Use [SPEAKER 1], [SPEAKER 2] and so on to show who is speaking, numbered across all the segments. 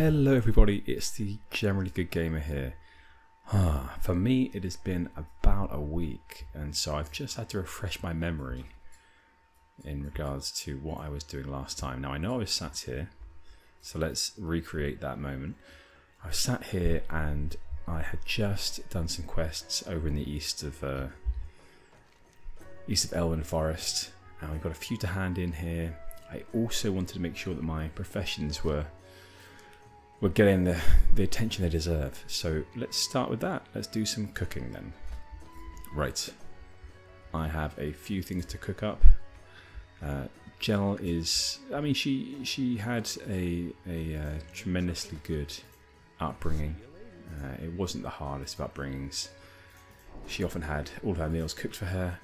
[SPEAKER 1] Hello everybody, it's the Generally Good Gamer here. For me it has been about a week, and so I've just had to refresh my memory in regards to what I was doing last time. Now I know I was sat here, so let's recreate that moment. I was sat here and I had just done some quests over in the east of Elwynn Forest, and we've got a few to hand in here. I also wanted to make sure that my professions were getting the attention they deserve. So let's start with that. Let's do some cooking then. Right, I have a few things to cook up. Gennal is, I mean, she had a tremendously good upbringing. It wasn't the hardest of upbringings. She often had all of her meals cooked for her,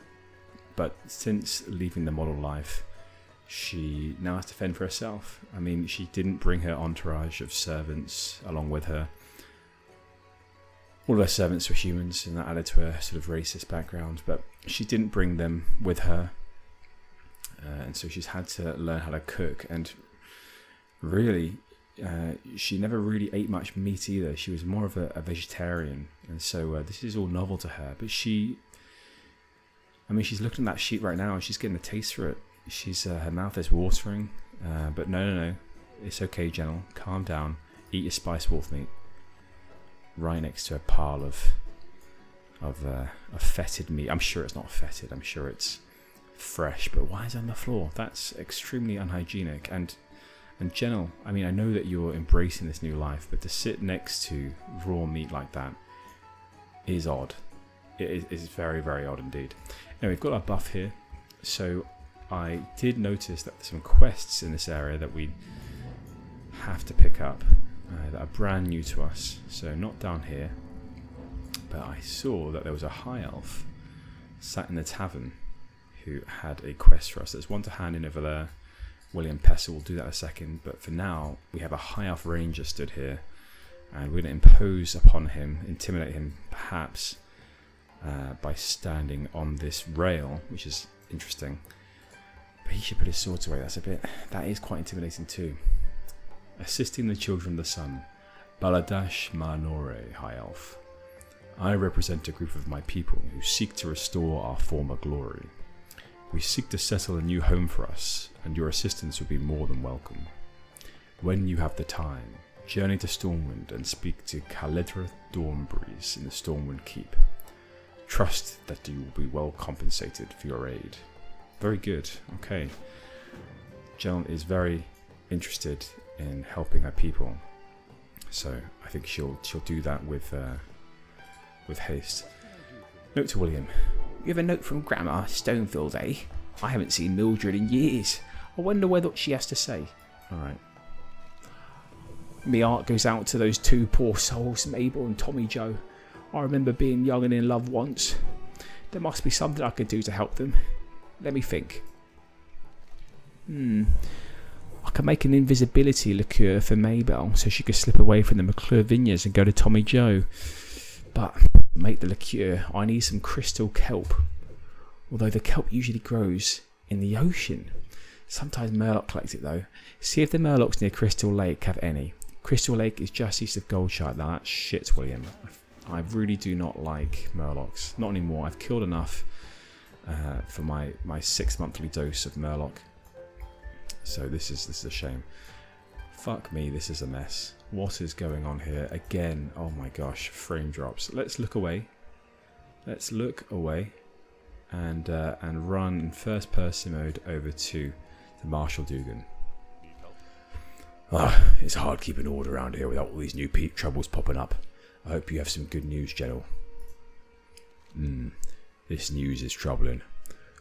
[SPEAKER 1] but since leaving the model life, she now has to fend for herself. I mean, she didn't bring her entourage of servants along with her. All of her servants were humans, and that added to her sort of racist background, but she didn't bring them with her. And so she's had to learn how to cook, and really, she never really ate much meat either. She was more of a vegetarian, and so this is all novel to her. But she's looking at that sheet right now, and she's getting a taste for it. Her mouth is watering, but no, it's okay, Gennal. Calm down. Eat your spice wolf meat. Right next to a pile of fetid meat. I'm sure it's not fetid. I'm sure it's fresh. But why is it on the floor? That's extremely unhygienic. And Gennal, I mean, I know that you're embracing this new life, but to sit next to raw meat like that is odd. It is very, very odd indeed. Now we've got our buff here, so I did notice that there's some quests in this area that we have to pick up that are brand new to us. So not down here, but I saw that there was a high elf sat in the tavern who had a quest for us. There's one to hand in over there. William Pestle will do that in a second, but for now we have a high elf ranger stood here, and we're going to impose upon him, intimidate him perhaps by standing on this rail, which is interesting. But he should put his swords away. That is quite intimidating too. Assisting the children of the sun. Baladash Manore, High Elf. I represent a group of my people who seek to restore our former glory. We seek to settle a new home for us, and your assistance would be more than welcome. When you have the time, journey to Stormwind and speak to Caledra Dawnbreeze in the Stormwind Keep. Trust that you will be well compensated for your aid. Very good. Okay. Gennal is very interested in helping her people, so I think she'll do that with haste. Note to William. You have a note from Grandma Stonefield, eh? I haven't seen Mildred in years. I wonder what she has to say. Alright. Me heart goes out to those two poor souls, Mabel and Tommy Joe. I remember being young and in love once. There must be something I could do to help them. Let me think. I can make an invisibility liqueur for Mabel so she could slip away from the McClure Vineyards and go to Tommy Joe. But to make the liqueur, I need some crystal kelp. Although the kelp usually grows in the ocean. Sometimes Murloc collects it though. See if the Murlocs near Crystal Lake have any. Crystal Lake is just east of Goldshire. Now that's shit, William. I really do not like Murlocs. Not anymore. I've killed enough for my 6 monthly dose of Murloc. So this is a shame. Fuck me, this is a mess. What is going on here? Again, oh my gosh, frame drops. Let's look away. Let's look away and run in first person mode over to the Marshal Dugan. It's hard keeping order around here without all these new troubles popping up. I hope you have some good news, Gennal. This news is troubling.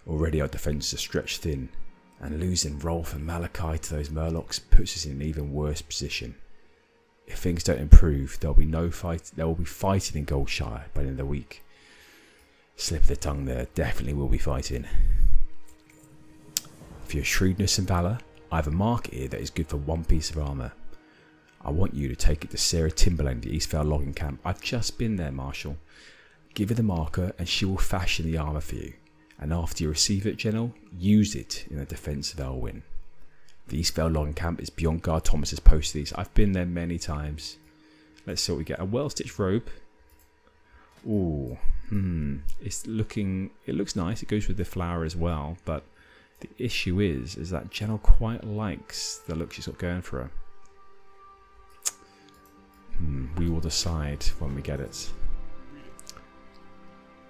[SPEAKER 1] Already our defences are stretched thin, and losing Rolf and Malachi to those Murlocs puts us in an even worse position. If things don't improve, there will be fighting in Goldshire by the end of the week. Slip of the tongue there, definitely will be fighting. For your shrewdness and valour, I have a mark here that is good for one piece of armour. I want you to take it to Sarah Timberlane, the Eastvale logging camp. I've just been there, Marshal. Give her the marker and she will fashion the armour for you. And after you receive it, Gennal, use it in the defence of Elwynn. The Eastvale logging camp is beyond Guard Thomas's post these. I've been there many times. Let's see what we get. A well-stitched robe. Ooh. It looks nice. It goes with the flower as well, but the issue is that Gennal quite likes the look she's got going for her. We will decide when we get it.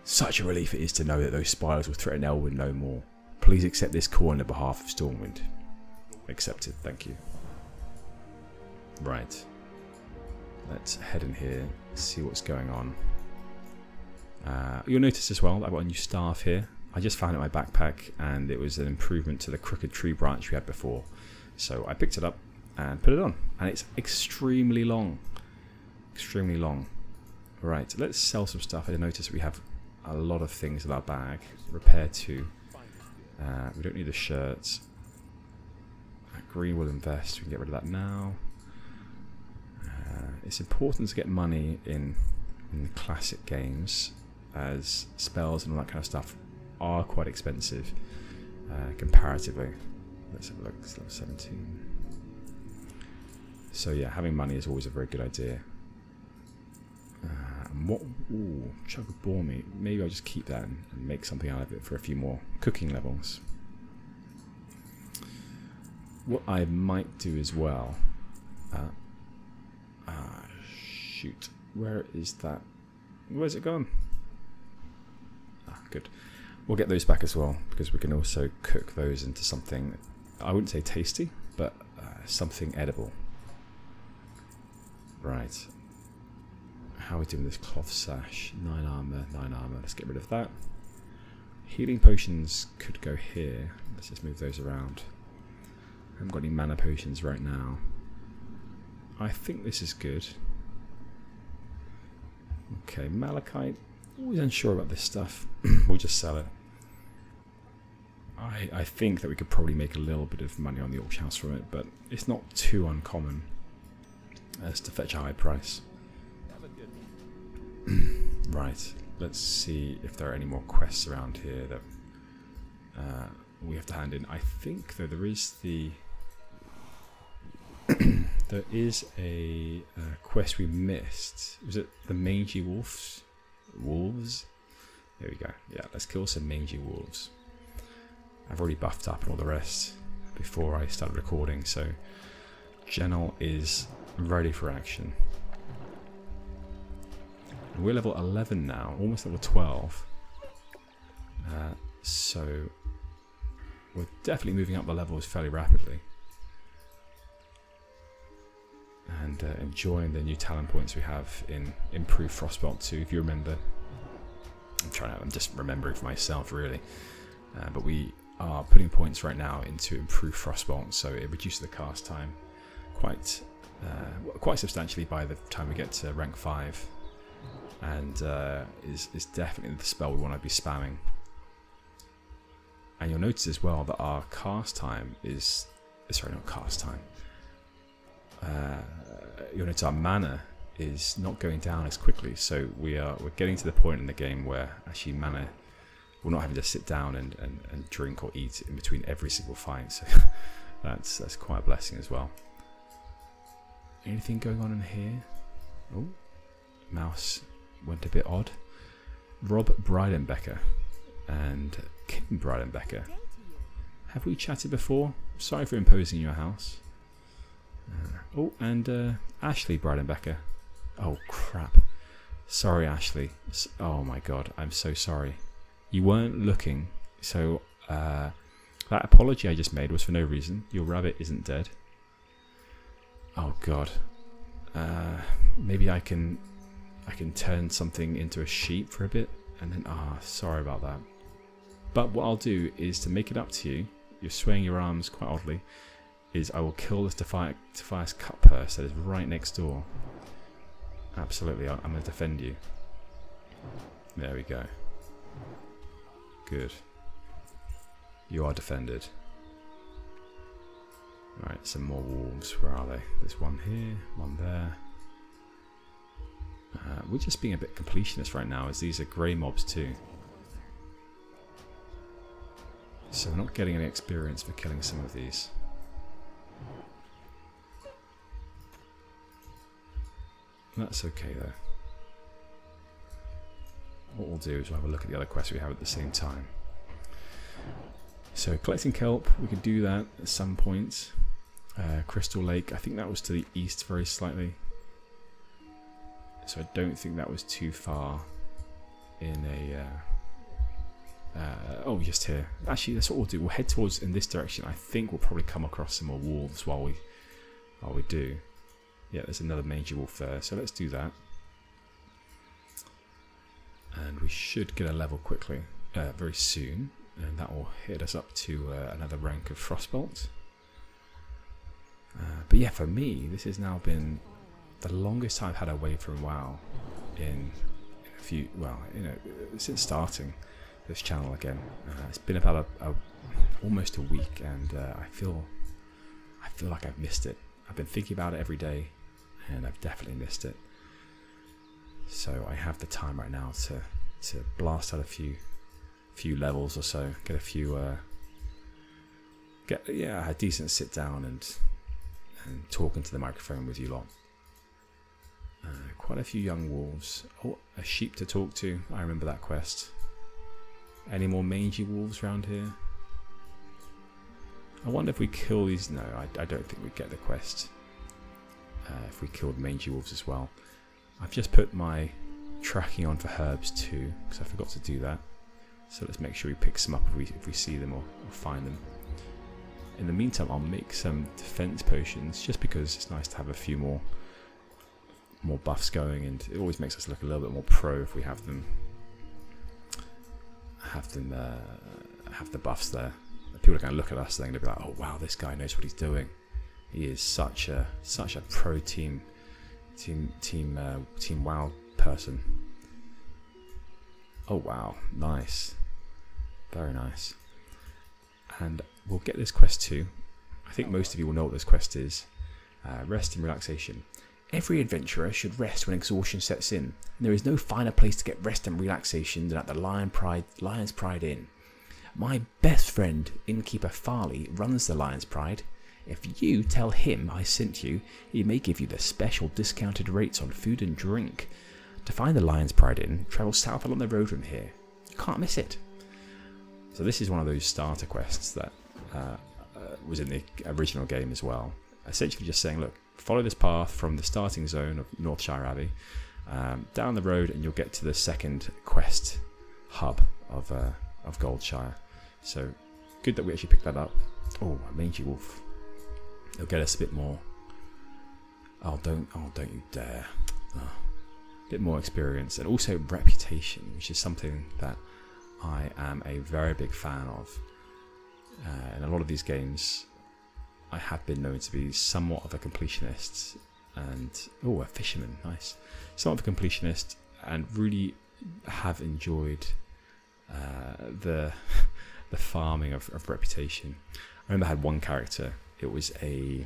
[SPEAKER 1] Such a relief it is to know that those spiders will threaten Elwynn no more. Please accept this call on the behalf of Stormwind. Accepted, thank you. Right. Let's head in here, see what's going on. You'll notice as well that I've got a new staff here. I just found it in my backpack and it was an improvement to the crooked tree branch we had before. So I picked it up and put it on. And it's extremely long. Extremely long. Right, let's sell some stuff. I noticed we have a lot of things in our bag. Repair 2. We don't need the shirts. Green will invest. We can get rid of that now. It's important to get money in classic games, as spells and all that kind of stuff are quite expensive comparatively. Let's have a look. It's level 17. So yeah, having money is always a very good idea. Ooh, chunk of boar meat. Maybe I'll just keep that and make something out of it for a few more cooking levels. What I might do as well. Shoot. Where is that? Where's it gone? Good. We'll get those back as well, because we can also cook those into something, I wouldn't say tasty, but something edible. Right. How are we doing this cloth sash? 9 armor, 9 armor. Let's get rid of that. Healing potions could go here. Let's just move those around. I haven't got any mana potions right now. I think this is good. Okay, malachite. Always unsure about this stuff. We'll just sell it. I think that we could probably make a little bit of money on the auction house from it, but it's not too uncommon as to fetch a high price. Right, let's see if there are any more quests around here that we have to hand in. I think though there is the there is a quest we missed. Was it the mangy wolves? Wolves? There we go. Yeah, let's kill some mangy wolves. I've already buffed up and all the rest before I started recording, so Gennal is ready for action. We're level 11 now, almost level 12. So we're definitely moving up the levels fairly rapidly. And enjoying the new talent points we have in improved Frostbolt 2, if you remember. I'm just remembering for myself really. But we are putting points right now into improved Frostbolt, so it reduces the cast time quite substantially by the time we get to rank 5. And is definitely the spell we want to be spamming. And you'll notice as well that our cast time is... Sorry, not cast time. You'll notice our mana is not going down as quickly. So we're getting to the point in the game where actually mana... We're not having to sit down and drink or eat in between every single fight. So that's quite a blessing as well. Anything going on in here? Oh, mouse went a bit odd. Rob Breidenbecker and Kim Breidenbecker. Have we chatted before? Sorry for imposing your house. Oh, and Ashley Breidenbecker. Oh crap. Sorry, Ashley. Oh my god, I'm so sorry. You weren't looking, so that apology I just made was for no reason. Your rabbit isn't dead. Oh god. Maybe I can turn something into a sheep for a bit, and then sorry about that. But what I'll do is, to make it up to you, you're swaying your arms quite oddly, is I will kill this Defias cut purse that is right next door. Absolutely, I'm going to defend you. There we go. Good. You are defended. Right, some more wolves. Where are they? There's one here, one there. We're just being a bit completionist right now, as these are grey mobs too. So we're not getting any experience for killing some of these. That's okay though. What we'll do is we'll have a look at the other quests we have at the same time. So collecting kelp, we could do that at some point. Crystal Lake, I think that was to the east very slightly. So I don't think that was too far in a... oh, just here. Actually, that's what we'll do. We'll head towards in this direction. I think we'll probably come across some more wolves while we do. Yeah, there's another major wolf there. So let's do that. And we should get a level quickly, very soon. And that will hit us up to another rank of Frostbolt. But yeah, for me, this has now been the longest I've had away from WoW in a few, well, since starting this channel again. It's been about almost a week, and I feel like I've missed it. I've been thinking about it every day, and I've definitely missed it. So I have the time right now to blast out a few levels or so, get a few, get a decent sit down and talk into the microphone with you lot. Quite a few young wolves. Oh, a sheep to talk to. I remember that quest. Any more mangy wolves around here? I wonder if we kill these. No, I don't think we'd get the quest if we killed mangy wolves as well. I've just put my tracking on for herbs too, because I forgot to do that. So let's make sure we pick some up if we see them or find them. In the meantime, I'll make some defense potions, just because it's nice to have a few more buffs going, and it always makes us look a little bit more pro if we have them have the buffs there. People are going to look at us and they're going to be like, oh wow, this guy knows what he's doing. He is such a pro team WoW person. Oh wow, nice, very nice. And we'll get this quest too. I think most of you will know what this quest is. Rest and relaxation. Every adventurer should rest when exhaustion sets in, and there is no finer place to get rest and relaxation than at the Lion's Pride Inn. My best friend, innkeeper Farley, runs the Lion's Pride. If you tell him I sent you, he may give you the special discounted rates on food and drink. To find the Lion's Pride Inn, travel south along the road from here. You can't miss it. So this is one of those starter quests that was in the original game as well. Essentially just saying, look, follow this path from the starting zone of Northshire Abbey down the road, and you'll get to the second quest hub of Goldshire. So good that we actually picked that up. Oh, a mangy wolf. It'll get us a bit more. Oh, don't you dare! Oh, a bit more experience, and also reputation, which is something that I am a very big fan of. In a lot of these games, I have been known to be somewhat of a completionist, and a fisherman, nice. Somewhat of a completionist, and really have enjoyed the farming of reputation. I remember I had one character. It was I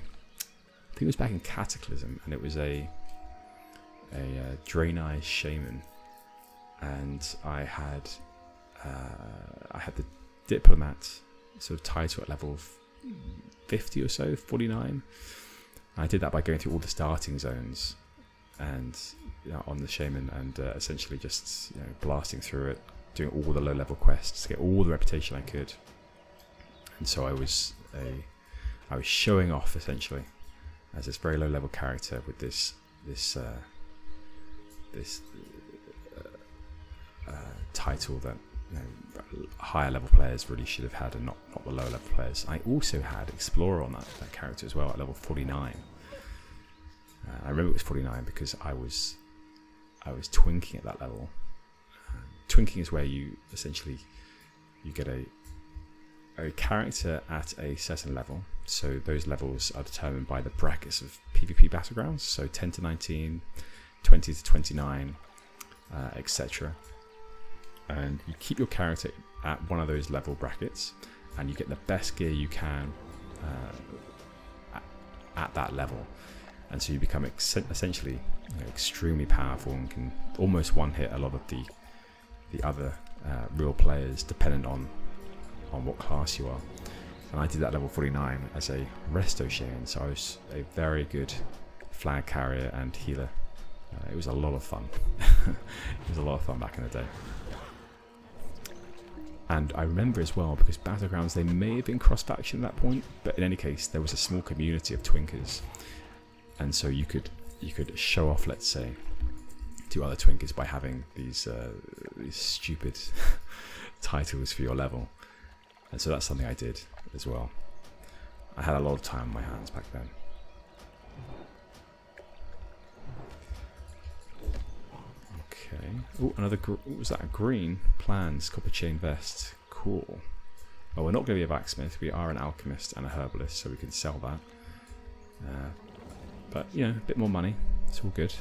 [SPEAKER 1] think it was back in Cataclysm, and it was a Draenei shaman, and I had the diplomat sort of title at level 50 or so, 49. I did that by going through all the starting zones and on the shaman, and essentially just blasting through it, doing all the low level quests to get all the reputation I could. And so I was showing off essentially as this very low level character with this title that higher level players really should have had, and not the lower level players. I also had Explorer on that character as well at level 49. I remember it was 49 because I was twinking at that level. Twinking is where you essentially get a character at a certain level. So those levels are determined by the brackets of PvP battlegrounds. So 10 to 19, 20 to 29, etc. And you keep your character at one of those level brackets, and you get the best gear you can at that level. And so you become essentially extremely powerful and can almost one-hit a lot of the other real players, dependent on what class you are. And I did that level 49 as a resto shaman, so I was a very good flag carrier and healer It was a lot of fun. It was a lot of fun back in the day. And I remember as well, because Battlegrounds, they may have been cross-faction at that point, but in any case, there was a small community of twinkers. And so you could show off, let's say, to other twinkers by having these stupid titles for your level. And so that's something I did as well. I had a lot of time on my hands back then. Okay. Oh, another. What was that? A green plans copper chain vest. Cool. Well, we're not going to be a blacksmith. We are an alchemist and a herbalist, so we can sell that. But you know, a bit more money. It's all good.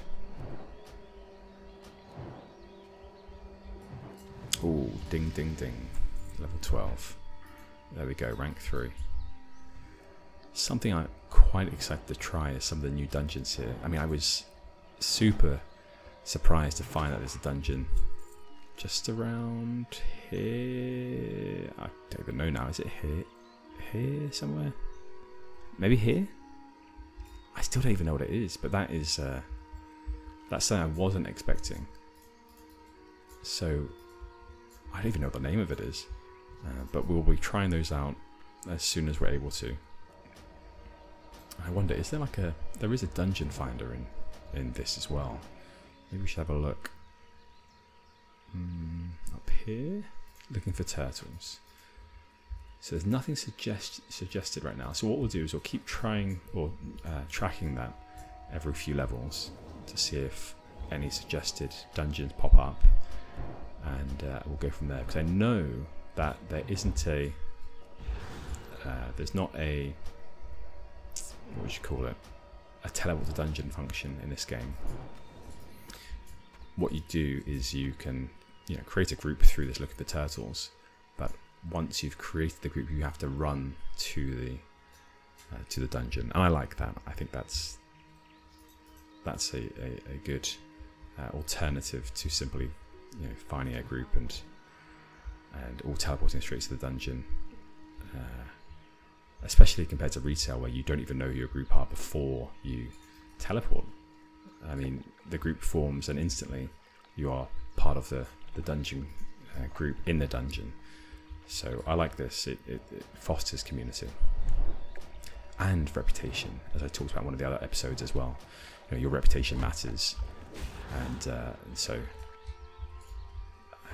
[SPEAKER 1] Oh, ding, ding, ding. Level 12. There we go. Rank 3. Something I'm quite excited to try is some of the new dungeons here. I mean, I was super surprised to find that there's a dungeon just around here. I don't even know now. Is it here? Here somewhere? Maybe here? I still don't even know what it is, but that is that's something I wasn't expecting. So I don't even know what the name of it is, but we'll be trying those out as soon as we're able to. I wonder, is there like there is a dungeon finder in this as well? Maybe we should have a look. Up here, looking for turtles. So there's nothing suggested right now. So what we'll do is we'll keep trying or tracking that every few levels to see if any suggested dungeons pop up, and we'll go from there. Because I know that there isn't a, there's not a, what would you call it, a teleport to dungeon function in this game. What you do is you can, create a group through this look at the turtles, but once you've created the group, you have to run to the dungeon, and I like that. I think that's a good alternative to simply finding a group and all teleporting straight to the dungeon, especially compared to retail where you don't even know who your group are before you teleport. I mean, the group forms and instantly you are part of the dungeon group in the dungeon. So I like this. It fosters community and reputation, as I talked about in one of the other episodes as well. Your reputation matters, and so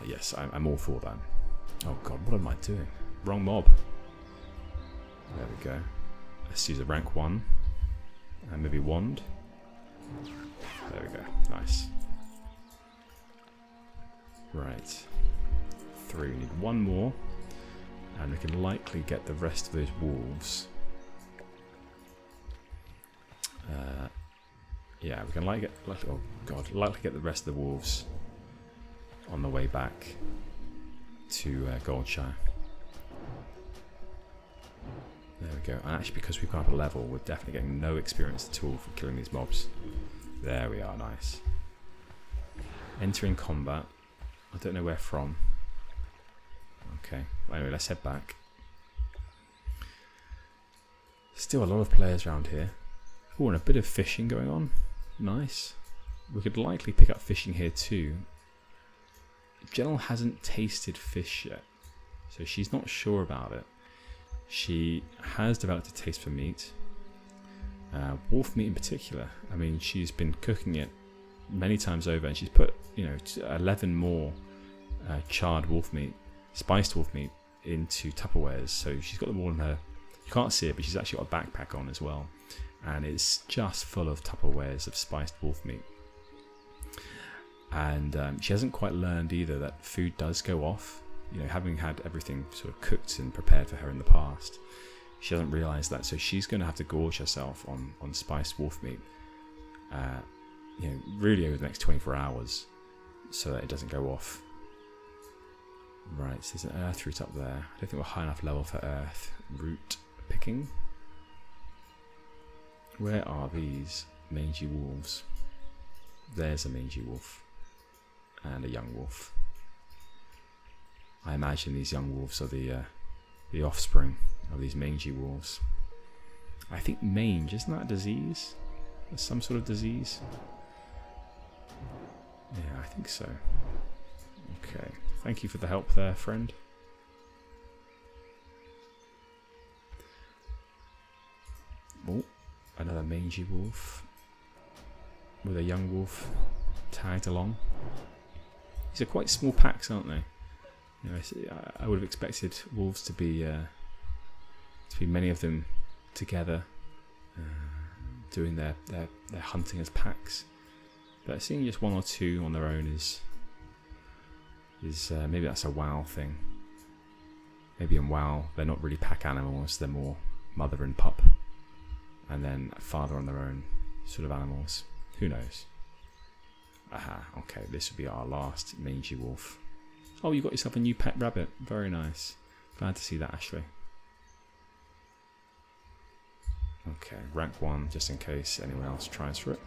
[SPEAKER 1] yes, I'm all for that. Oh god, what am I doing? Wrong mob. There we go. Let's use a rank 1 and maybe wand. There we go. Nice. Right. 3. We need one more, and we can likely get the rest of those wolves. Yeah, we can likely get the rest of the wolves on the way back to Goldshire. There we go. And actually, because we've gone up a level, we're definitely getting no experience at all from killing these mobs. There we are. Nice. Entering combat. I don't know where from. Okay. Anyway, let's head back. Still a lot of players around here. Oh, and a bit of fishing going on. Nice. We could likely pick up fishing here too. Gennal hasn't tasted fish yet, so she's not sure about it. She has developed a taste for meat. Wolf meat in particular. I mean, she's been cooking it many times over, and she's put 11 more charred wolf meat, spiced wolf meat, into Tupperwares. So she's got them all in her. You can't see it, but she's actually got a backpack on as well, and it's just full of Tupperwares of spiced wolf meat. And she hasn't quite learned either that food does go off. Having had everything sort of cooked and prepared for her in the past, she doesn't realise that. So she's going to have to gorge herself on spiced wolf meat, really over the next 24 hours, so that it doesn't go off. Right, so there's an earth root up there. I don't think we're high enough level for earth root picking. Where are these mangy wolves? There's a mangy wolf and a young wolf. I imagine these young wolves are the offspring of these mangy wolves. I think mange, isn't that a disease? Some sort of disease? Yeah, I think so. Okay. Thank you for the help there, friend. Oh, another mangy wolf with a young wolf tagged along. These are quite small packs, aren't they? You know, I would have expected wolves to be many of them together, doing their hunting as packs. But seeing just one or two on their own is maybe that's a WoW thing. Maybe in WoW they're not really pack animals; they're more mother and pup, and then father on their own sort of animals. Who knows? Aha, okay, this will be our last mangy wolf. Oh, you got yourself a new pet rabbit. Very nice. Glad to see that, Ashley. Okay, rank 1, just in case anyone else tries for it.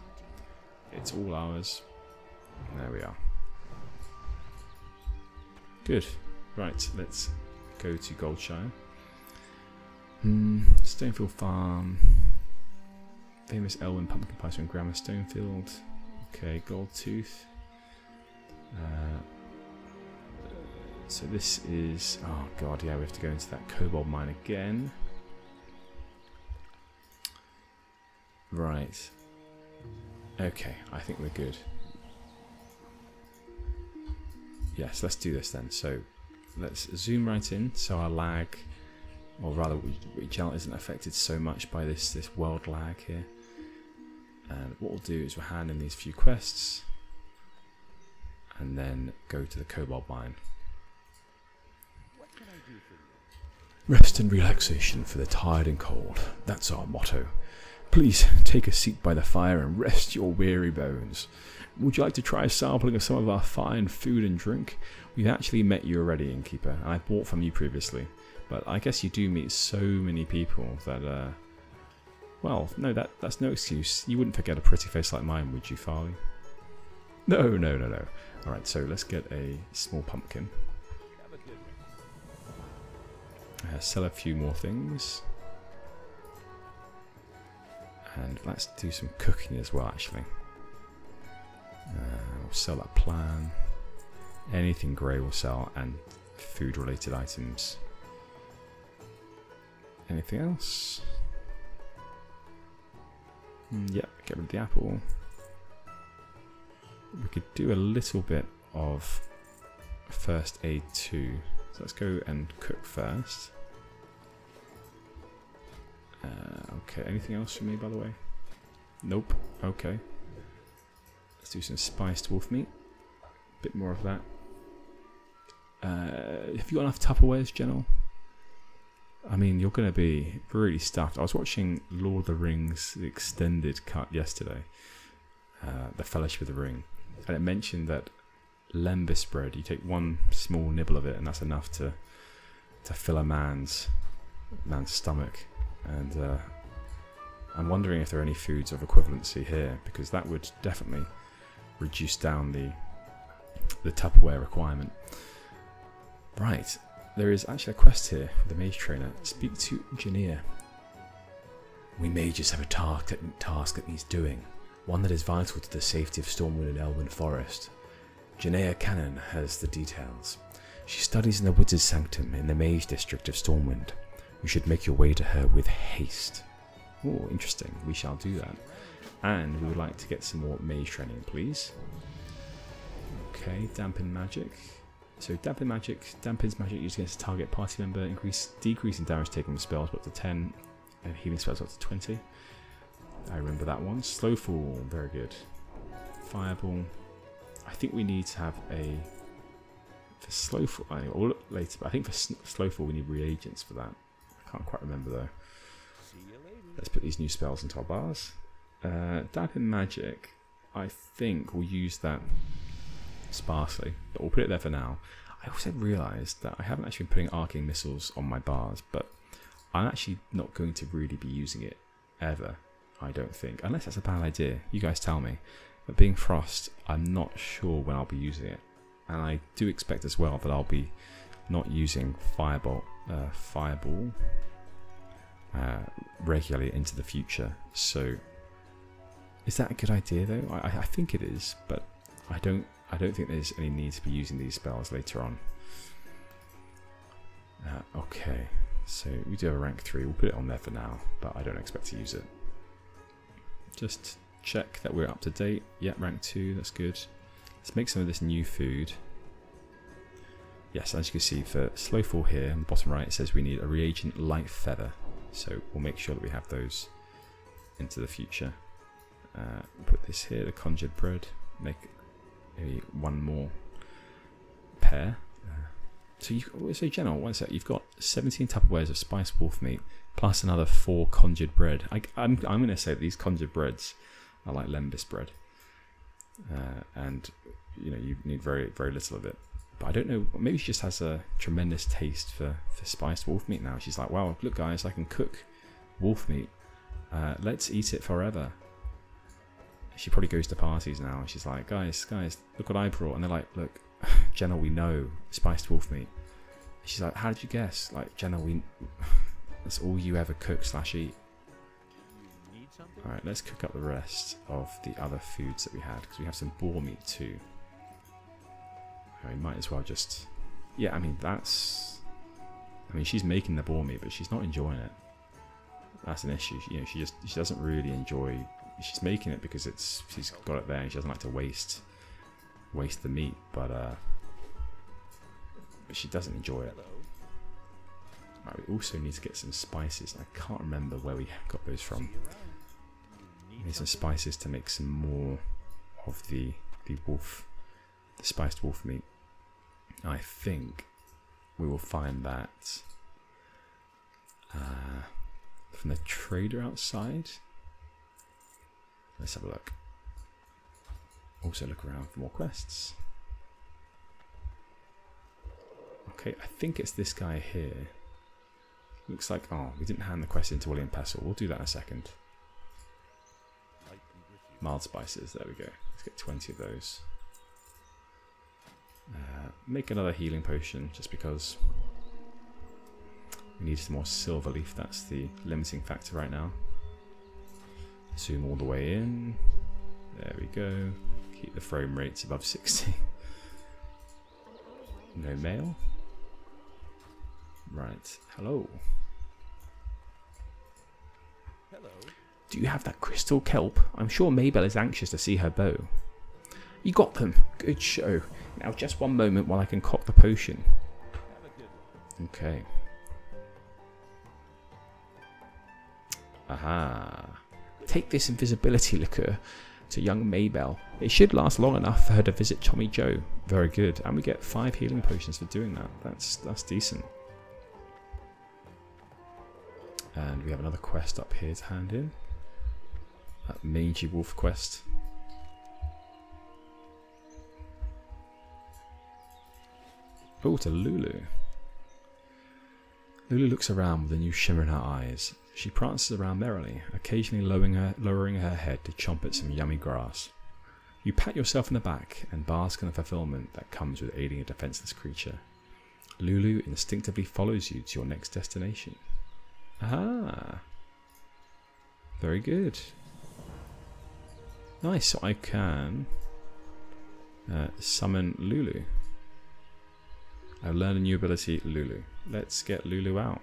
[SPEAKER 1] It's all ours. There we are. Good. Right, let's go to Goldshire. Stonefield Farm. Famous Elwynn pumpkin pie from Grammar Stonefield. Okay, Gold Tooth. So this is... Oh god, yeah, we have to go into that cobalt mine again. Right. Okay, I think we're good. Yes, let's do this then. So let's zoom right in so our lag, or rather Gennal isn't affected so much by this world lag here. And what we'll do is we'll hand in these few quests and then go to the cobalt mine. Rest and relaxation for the tired and cold. That's our motto. Please take a seat by the fire and rest your weary bones. Would you like to try a sampling of some of our fine food and drink? We've actually met you already, innkeeper, and I bought from you previously. But I guess you do meet so many people that, well, no, that's no excuse. You wouldn't forget a pretty face like mine, would you, Farley? No. Alright, so let's get a small pumpkin. Sell a few more things. And let's do some cooking as well, actually. We'll sell that plan. Anything grey we'll sell, and food related items. Anything else? Yep, get rid of the apple. We could do a little bit of first aid too. So let's go and cook first. Okay, anything else for me, by the way? Nope. Okay. Let's do some spiced wolf meat. Bit more of that. Have you got enough Tupperwares, Gennal? I mean, you're going to be really stuffed. I was watching Lord of the Rings, the extended cut yesterday, The Fellowship of the Ring, and it mentioned that lembas bread, you take one small nibble of it, and that's enough to fill a man's stomach. And I'm wondering if there are any foods of equivalency here, because that would definitely reduce down the Tupperware requirement. Right, there is actually a quest here for the mage trainer. Speak to Engineer. We mages have a task that needs doing, one that is vital to the safety of Stormwind and Elwynn Forest. Janaea Cannon has the details. She studies in the Wizard's Sanctum in the Mage District of Stormwind. You should make your way to her with haste. Oh, interesting. We shall do that. And we would like to get some more mage training, please. Okay, dampen magic. So dampen magic, dampens magic used against a target party member, decrease in damage taken from spells up to 10, and healing spells up to 20. I remember that one. Slow fall, very good. Fireball. I think we need to have a... For slow fall, I'll look later, but I think for slow fall we need reagents for that. I can't quite remember though. Let's put these new spells into our bars. Dampen magic, I think we'll use that sparsely, but we'll put it there for now. I also realised that I haven't actually been putting arcane missiles on my bars, but I'm actually not going to really be using it ever, I don't think, unless that's a bad idea. You guys tell me. But being Frost, I'm not sure when I'll be using it, and I do expect as well that I'll be not using Fireball regularly into the future. So is that a good idea though? I think it is, but I don't think there's any need to be using these spells later on. Okay, so we do have a rank 3. We'll put it on there for now, but I don't expect to use it. Just check that we're up to date. Yeah, rank 2, that's good. Let's make some of this new food. Yes, as you can see, for slow fall here on the bottom right, it says we need a reagent light feather. So we'll make sure that we have those into the future. Put this here, the conjured bread. Make maybe one more pair. So Gennal, one sec. You've got 17 Tupperwares of spiced wolf meat plus another 4 conjured bread. I'm going to say that these conjured breads are like lembas bread, and you know you need very very little of it. But I don't know. Maybe she just has a tremendous taste for spiced wolf meat now. She's like, wow, look guys, I can cook wolf meat. Let's eat it forever. She probably goes to parties now. And she's like, guys, look what I brought. And they're like, look, Gennal, we know spiced wolf meat. She's like, how did you guess? Like, Gennal, that's all you ever cook / eat. Alright, let's cook up the rest of the other foods that we had, because we have some boar meat too. We might as well just... Yeah, I mean, she's making the boar meat, but she's not enjoying it. That's an issue. You know, she doesn't really enjoy... She's making it because she's got it there and she doesn't like to waste the meat, but she doesn't enjoy it. Right, we also need to get some spices. I can't remember where we got those from. We need some spices to make some more of the spiced wolf meat. I think we will find that from the trader outside. Let's have a look. Also look around for more quests. Okay, I think it's this guy here. Looks like, oh, we didn't hand the quest into William Pestle. We'll do that in a second. Mild spices, there we go. Let's get 20 of those. Make another healing potion, just because we need some more silver leaf. That's the limiting factor right now. Zoom all the way in. There we go. Keep the frame rates above 60. No mail. Right. Hello.
[SPEAKER 2] Hello.
[SPEAKER 1] Do you have that crystal kelp? I'm sure Mabel is anxious to see her bow. You got them. Good show. Now just one moment while I concoct the potion.
[SPEAKER 2] Have a good one.
[SPEAKER 1] Okay. Aha. Take this invisibility liqueur to young Mabel. It should last long enough for her to visit Tommy Joe. Very good. And we get 5 healing potions for doing that. That's decent. And we have another quest up here to hand in. That mangy wolf quest. Oh, to Lulu. Lulu looks around with a new shimmer in her eyes. She prances around merrily, occasionally lowering her head to chomp at some yummy grass. You pat yourself in the back and bask in the fulfillment that comes with aiding a defenseless creature. Lulu instinctively follows you to your next destination. Aha! Very good. Nice, so I can summon Lulu. I've learned a new ability, Lulu. Let's get Lulu out.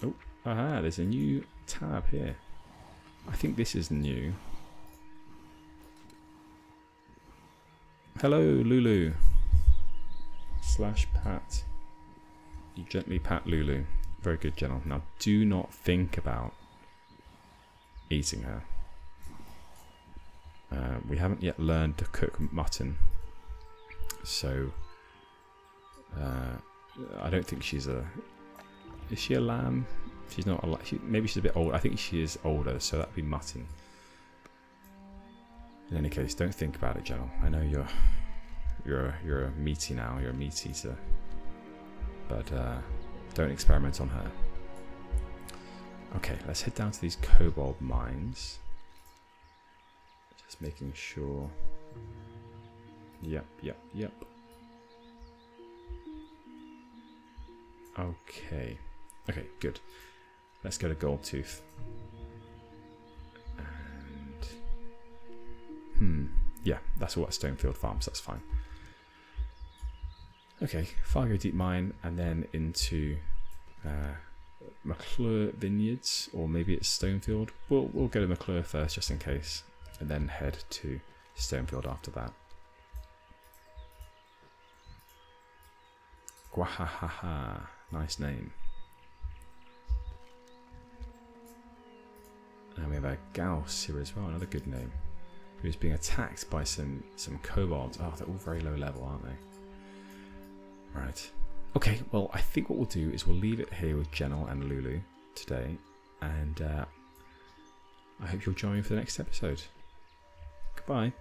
[SPEAKER 1] Oh, aha, there's a new tab here. I think this is new. Hello, Lulu. /pat. You gently pat Lulu. Very good, Gennal. Now, do not think about eating her. We haven't yet learned to cook mutton. So, I don't think she's a... Is she a lamb? She's not a lamb. Maybe she's a bit old. I think she is older, so that'd be mutton. In any case, don't think about it, Gennal. I know you're a meaty now. You're a meat eater, but don't experiment on her. Okay, let's head down to these kobold mines. Just making sure. Yep. Okay, good. Let's go to Goldtooth. And Yeah, that's all at Stonefield Farms, that's fine. Okay, Fargo Deep Mine, and then into McClure Vineyards, or maybe it's Stonefield. We'll go to McClure first, just in case, and then head to Stonefield after that. Gwahahaha, nice name. And we have a Gauss here as well, another good name, who's being attacked by some kobolds. Oh, they're all very low level, aren't they? Right. Okay, well, I think what we'll do is we'll leave it here with Gennal and Lulu today, and I hope you'll join me for the next episode. Goodbye.